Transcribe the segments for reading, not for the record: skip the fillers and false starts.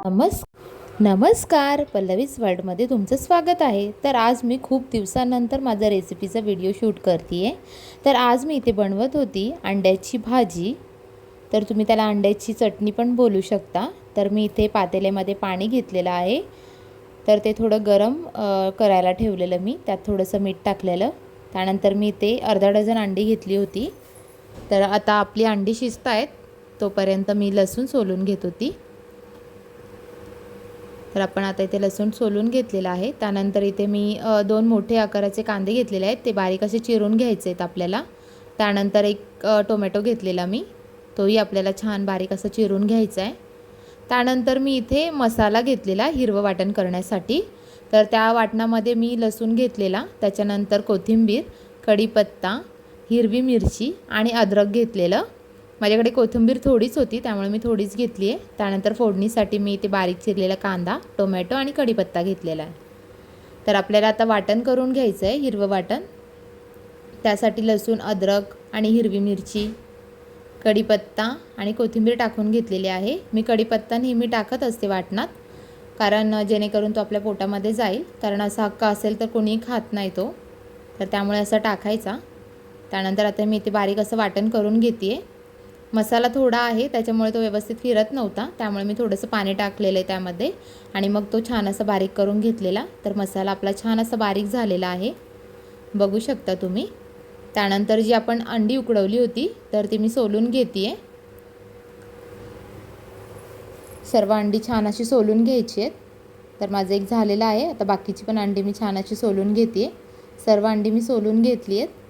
नमस्कार, पल्लवीज वर्ल्डमध्ये तुमचं स्वागत आहे। तर आज मी खूप दिवसानंतर माझा रेसिपीचा व्हिडिओ शूट करते आहे। तर आज मी इथे बनवत होती अंड्याची भाजी, तर तुम्ही त्याला अंड्याची चटणी पण बोलू शकता। तर मी इथे पातेल्यामध्ये पाणी घेतलेलं आहे, तर ते थोडं गरम करायला ठेवलेलं मी, त्यात थोडंसं मीठ टाकलेलं। त्यानंतर मी इथे अर्धा डझन अंडी घेतली होती। तर आता आपली अंडी शिजत आहेत, तोपर्यंत मी लसूण सोलून घेत होती। तर आपण आता इथे लसूण सोलून घेतलेला आहे। त्यानंतर इथे मी 2 मोठे आकाराचे कांदे घेतलेले आहेत, ते बारीक असे चिरून घ्यायचे आहेत आपल्याला। त्यानंतर एक टोमॅटो घेतलेला मी, तोही आपल्याला छान बारीक असं चिरून घ्यायचा आहे। त्यानंतर मी इथे मसाला घेतलेला हिरवं वाटण करण्यासाठी, तर त्या वाटणामध्ये मी लसूण घेतलेला, त्याच्यानंतर कोथिंबीर, कढीपत्ता, हिरवी मिरची आणि अद्रक घेतलेलं। माझ्याकडे कोथिंबीर थोडीच होती, त्यामुळे मी थोडीच घेतली आहे। त्यानंतर फोडणीसाठी मी इथे बारीक चिरलेला कांदा, टोमॅटो आणि कढीपत्ता घेतलेला आहे। तर आपल्याला आता वाटण करून घ्यायचं आहे, हिरवं वाटण। त्यासाठी लसूण, अद्रक आणि हिरवी मिरची, कढीपत्ता आणि कोथिंबीर टाकून घेतलेली आहे। मी कढीपत्ता नेहमी टाकत असते वाटणात, कारण जेणेकरून तो आपल्या पोटामध्ये जाईल, कारण असा हक्क असेल तर कोणीही खात नाही तो, तर त्यामुळे असं टाकायचा। त्यानंतर आता मी इथे बारीक असं वाटण करून घेते आहे। मसाला थोडा आहे, त्याच्यामुळे तो व्यवस्थित फिरत नव्हता, त्यामुळे मी थोडंसं पाणी टाकलेलं आहे त्यामध्ये, आणि मग तो छान असा बारीक करून घेतलेला। तर मसाला आपला छान असा बारीक झालेला आहे, बघू शकता तुम्ही। त्यानंतर जी आपण अंडी उकडवली होती, तर ती मी सोलून घेते आहे। सर्व अंडी छान अशी सोलून घ्यायची आहेत। तर माझं एक झालेलं आहे, आता बाकीची पण अंडी मी छान अशी सोलून घेते आहे। सर्व अंडी मी सोलून घेतली आहेत।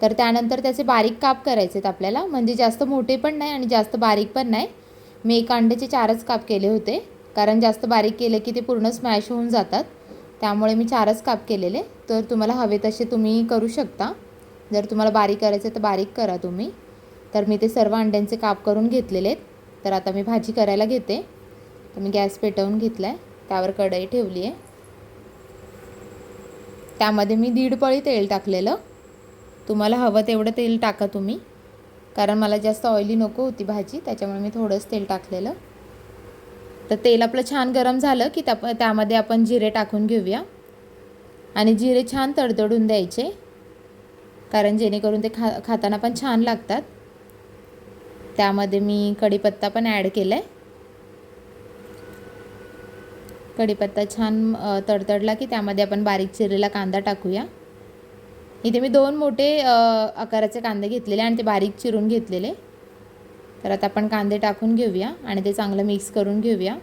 तर त्यानंतर त्याचे बारीक काप करायचे आहेत आपल्याला, म्हणजे जास्त मोठे पण नाही आणि जास्त बारीक पण नाही। मी एका अंड्याचे 4च काप केले होते, कारण जास्त बारीक केले की ते पूर्ण स्मॅश होऊन जातात, त्यामुळे मी 4च काप केलेले। तर तुम्हाला हवे तसे तुम्ही करू शकता, जर तुम्हाला बारीक करायचं तर बारीक करा तुम्ही। तर मी ते सर्व अंड्यांचे काप करून घेतलेले आहेत। तर आता मी भाजी करायला घेते। तर मी गॅस पेटवून घेतला आहे, त्यावर कढई ठेवली आहे। त्यामध्ये मी 1.5 पळी तेल टाकलेलं, तुम्हाला हवं तेवढं तेल टाका तुम्ही, कारण मला जास्त ऑइली नको होती भाजी, त्याच्यामुळे मी थोडंच तेल टाकलेलं। तर तेल आपलं छान गरम झालं की त्यामध्ये आपण जिरे टाकून घेऊया, आणि जिरे छान तडतडून द्यायचे, कारण जेणेकरून ते खाताना पण छान लागतात। त्यामध्ये मी कढीपत्ता पण ॲड केला आहे। कढीपत्ता छान तडतडला की त्यामध्ये आपण बारीक चिरलेला कांदा टाकूया। इथे मी 2 मोठे आकाराचे कांदे घेतलेले आणि ते बारीक चिरून घेतलेले। तर आता आपण कांदे टाकून घेऊया आणि ते चांगलं मिक्स करून घेऊया।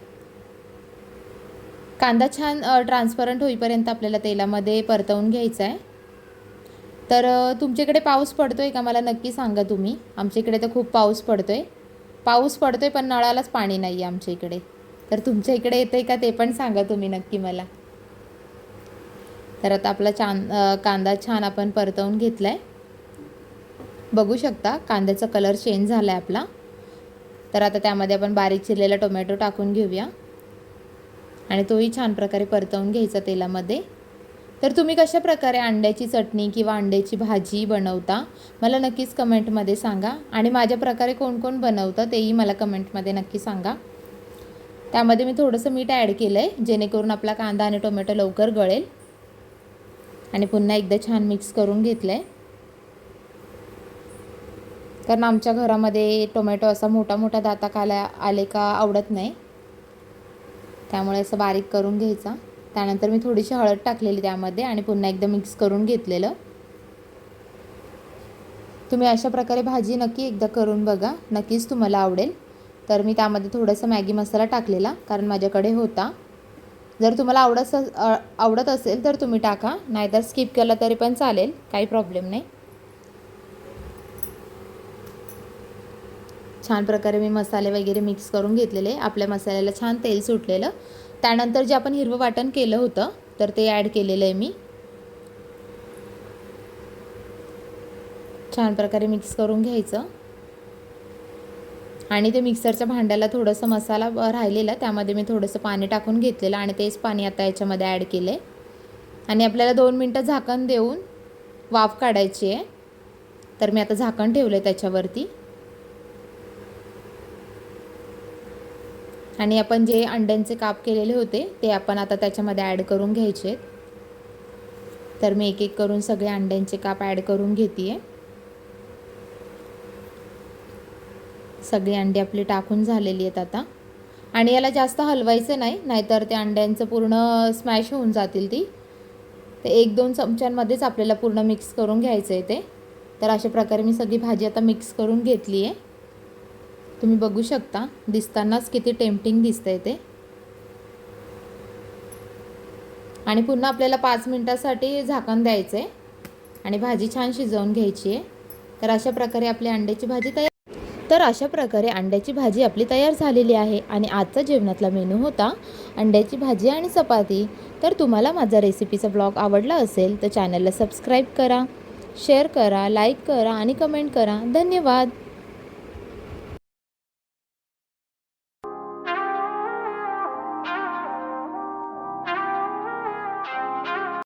कांदा छान ट्रान्सपरंट होईपर्यंत आपल्याला तेलामध्ये परतवून घ्यायचा आहे। तर तुमच्याकडे पाऊस पडतोय का मला नक्की सांगा तुम्ही। आमच्या इकडे तर खूप पाऊस पडतोय, पण नळालाच पाणी नाही आहे आमच्या इकडे। तर तुमच्या इकडे येतंय का ते पण सांगा तुम्ही नक्की मला। तर आता आपला कांदा छान आपण परतवून घेतला आहे, बघू शकता कांद्याचा कलर चेंज झाला आहे आपला। तर आता त्यामध्ये आपण बारीक चिरलेला टोमॅटो टाकून घेऊया, आणि तोही छान प्रकारे परतवून घ्यायचा तेलामध्ये। तर तुम्ही कशा प्रकारे अंड्याची चटणी किंवा अंड्याची भाजी बनवता मला नक्कीच कमेंटमध्ये सांगा, आणि माझ्या प्रकारे कोण कोण बनवतं तेही मला कमेंटमध्ये नक्की सांगा। त्यामध्ये मी थोडंसं मीठ ॲड केलं आहे, जेणेकरून आपला कांदा आणि टोमॅटो लवकर गळेल, आणि पुन्हा एकदा छान मिक्स करून घेतलं आहे। कारण आमच्या घरामध्ये टोमॅटो असा मोठा मोठा दाताखाली आले का आवडत नाही, त्यामुळे असं बारीक करून घ्यायचा। त्यानंतर मी थोडीशी हळद टाकलेली त्यामध्ये, आणि पुन्हा एकदा मिक्स करून घेतलेलं। तुम्ही अशा प्रकारे भाजी नक्की एकदा करून बघा, नक्कीच तुम्हाला आवडेल। तर मी त्यामध्ये थोडासा मॅगी मसाला टाकलेला, कारण माझ्याकडे होता। जर तुम्हाला आवडत असेल तर तुम्ही टाका, नाहीतर स्किप केला तरी पण चालेल, काही प्रॉब्लेम नाही। छान प्रकारे मी मसाले वगैरे मिक्स करून घेतलेले, आपल्या मसाल्याला छान तेल सुटलेलं। त्यानंतर जे आपण हिरवं वाटण केलं होतं तर ते ॲड केलेलं आहे मी। छान प्रकारे मिक्स करून घ्यायचं, आणि ते मिक्सरच्या भांड्याला थोडंसं मसाला राहिलेला, त्यामध्ये मी थोडंसं पाणी टाकून घेतलेलं, आणि तेच पाणी आता याच्यामध्ये ॲड केलं आहे, आणि आपल्याला 2 मिनटं झाकण देऊन वाफ काढायची आहे। तर मी आता झाकण ठेवलं आहे त्याच्यावरती। आणि आपण जे अंड्यांचे काप केलेले होते ते आपण आता त्याच्यामध्ये ॲड करून घ्यायचे आहेत. तर मी एक एक करून सगळे अंड्यांचे काप ॲड करून घेते आहे. सगळे अंडे आपले टाकून झालेली आहेत आता. आणि याला जास्त हलवायचं नाही, नाहीतर ते अंड्यांचं पूर्ण स्मॅश होऊन जातील ती. ते 1-2 चमच्यांमध्येच आपल्याला पूर्ण मिक्स करून घ्यायचं आहे ते. तर अशा प्रकारे मी सगळी भाजी आता मिक्स करून घेतली आहे. तुम्ही बघू शकता, दिसतानाच किती टेम्पटिंग दिसतंय ते. आणि पुन्हा आपल्याला 5 मिनिटासाठी झाकण द्यायचं आहे आणि भाजी छान शिजवून घ्यायची आहे. तर अशा प्रकारे आपली अंड्याची भाजी आपली तयार झालेली आहे. आणि आजचा जेवणातला मेनू होता अंड्याची भाजी आणि चपाती. तर तुम्हाला माझा रेसिपीचा ब्लॉग आवडला असेल तर चॅनलला सबस्क्राईब करा, शेअर करा, लाईक करा आणि कमेंट करा. धन्यवाद.